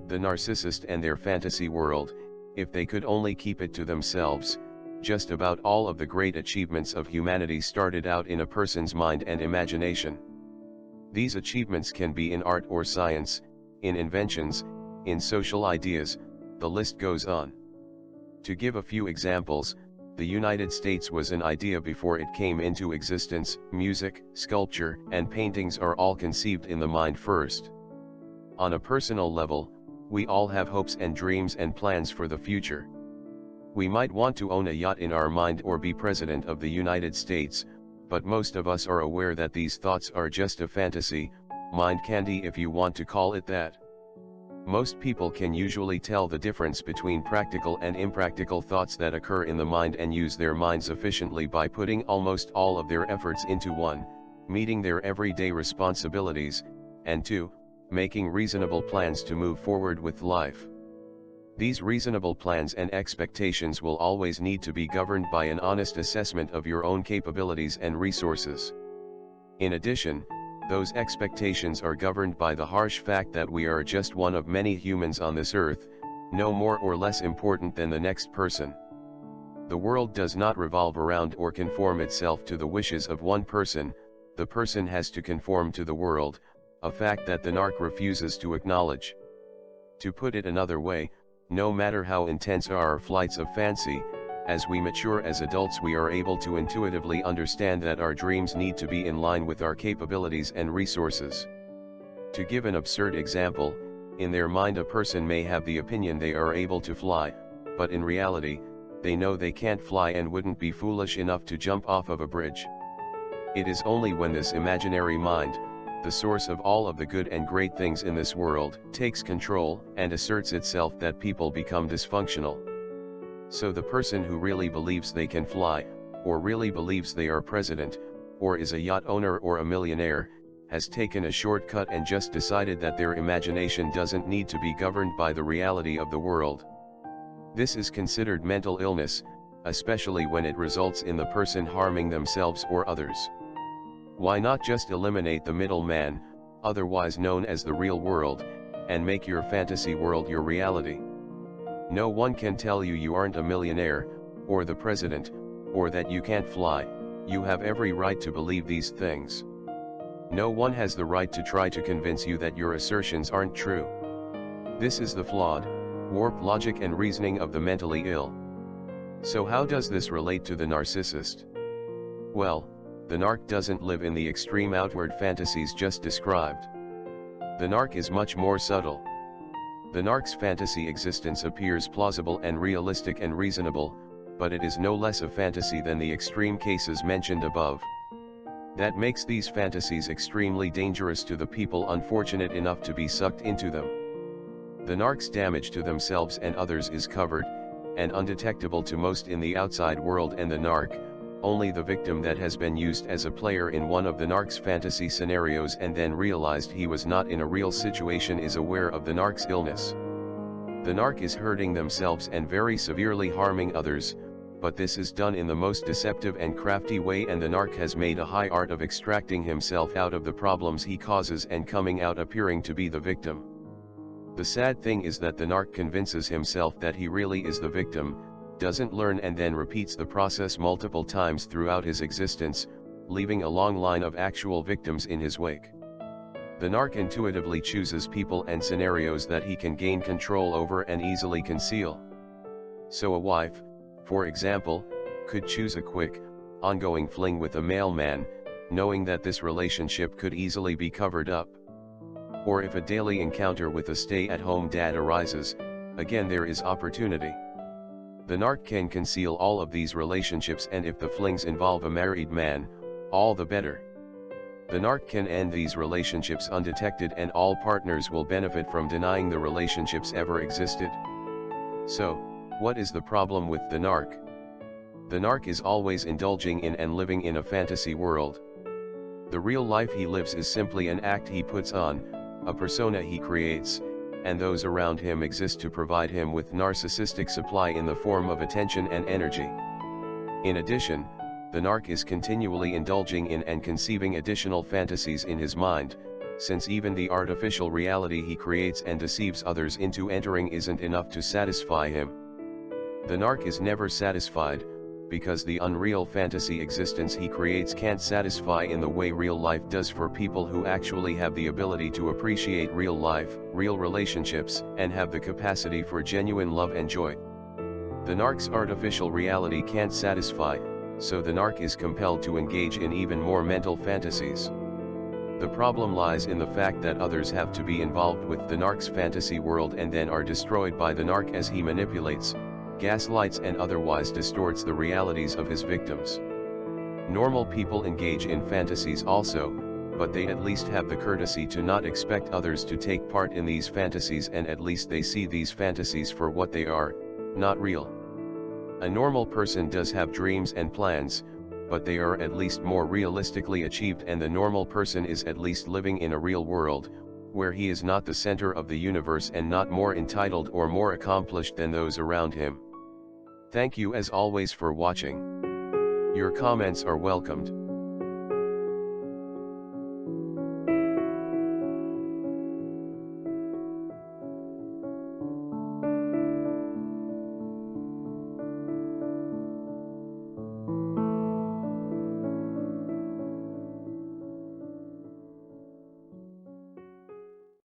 The narcissist and their fantasy world, if they could only keep it to themselves, just about all of the great achievements of humanity started out in a person's mind and imagination. These achievements can be in art or science, in inventions, in social ideas, the list goes on. To give a few examples, the United States was an idea before it came into existence. Music, sculpture, and paintings are all conceived in the mind first. On a personal level, we all have hopes and dreams and plans for the future. We might want to own a yacht in our mind or be president of the United States, but most of us are aware that these thoughts are just a fantasy, mind candy if you want to call it that. Most people can usually tell the difference between practical and impractical thoughts that occur in the mind and use their minds efficiently by putting almost all of their efforts into 1, meeting their everyday responsibilities, and 2, making reasonable plans to move forward with life. These reasonable plans and expectations will always need to be governed by an honest assessment of your own capabilities and resources. In addition, those expectations are governed by the harsh fact that we are just one of many humans on this earth, no more or less important than the next person. The world does not revolve around or conform itself to the wishes of one person, the person has to conform to the world, a fact that the narc refuses to acknowledge. To put it another way, no matter how intense are our flights of fancy, as we mature as adults we are able to intuitively understand that our dreams need to be in line with our capabilities and resources. To give an absurd example, in their mind a person may have the opinion they are able to fly, but in reality, they know they can't fly and wouldn't be foolish enough to jump off of a bridge. It is only when this imaginary mind, the source of all of the good and great things in this world, takes control and asserts itself that people become dysfunctional. So the person who really believes they can fly, or really believes they are president, or is a yacht owner or a millionaire, has taken a shortcut and just decided that their imagination doesn't need to be governed by the reality of the world. This is considered mental illness, especially when it results in the person harming themselves or others. Why not just eliminate the middleman, otherwise known as the real world, and make your fantasy world your reality? No one can tell you you aren't a millionaire, or the president, or that you can't fly. You have every right to believe these things. No one has the right to try to convince you that your assertions aren't true. This is the flawed, warped logic and reasoning of the mentally ill. So how does this relate to the narcissist? Well, the narc doesn't live in the extreme outward fantasies just described. The narc is much more subtle. The narc's fantasy existence appears plausible and realistic and reasonable, but it is no less a fantasy than the extreme cases mentioned above. That makes these fantasies extremely dangerous to the people unfortunate enough to be sucked into them. The narc's damage to themselves and others is covered, and undetectable to most in the outside world, and the narc, only the victim that has been used as a player in one of the narc's fantasy scenarios and then realized he was not in a real situation, is aware of the narc's illness. The narc is hurting themselves and very severely harming others, but this is done in the most deceptive and crafty way, and the narc has made a high art of extracting himself out of the problems he causes and coming out appearing to be the victim. The sad thing is that the narc convinces himself that he really is the victim, doesn't learn, and then repeats the process multiple times throughout his existence, leaving a long line of actual victims in his wake. The narc intuitively chooses people and scenarios that he can gain control over and easily conceal. So a wife, for example, could choose a quick, ongoing fling with a mailman, knowing that this relationship could easily be covered up. Or if a daily encounter with a stay-at-home dad arises, again there is opportunity. The narc can conceal all of these relationships, and if the flings involve a married man, all the better. The narc can end these relationships undetected, and all partners will benefit from denying the relationships ever existed. So, what is the problem with the narc? The narc is always indulging in and living in a fantasy world. The real life he lives is simply an act he puts on, a persona he creates, and those around him exist to provide him with narcissistic supply in the form of attention and energy. In addition, the narc is continually indulging in and conceiving additional fantasies in his mind, since even the artificial reality he creates and deceives others into entering isn't enough to satisfy him. The narc is never satisfied, because the unreal fantasy existence he creates can't satisfy in the way real life does for people who actually have the ability to appreciate real life, real relationships, and have the capacity for genuine love and joy. The narc's artificial reality can't satisfy, so the narc is compelled to engage in even more mental fantasies. The problem lies in the fact that others have to be involved with the narc's fantasy world and then are destroyed by the narc as he manipulates, gaslights and otherwise distorts the realities of his victims. Normal people engage in fantasies also, but they at least have the courtesy to not expect others to take part in these fantasies, and at least they see these fantasies for what they are, not real. A normal person does have dreams and plans, but they are at least more realistically achieved, and the normal person is at least living in a real world, where he is not the center of the universe and not more entitled or more accomplished than those around him. Thank you as always for watching. Your comments are welcomed.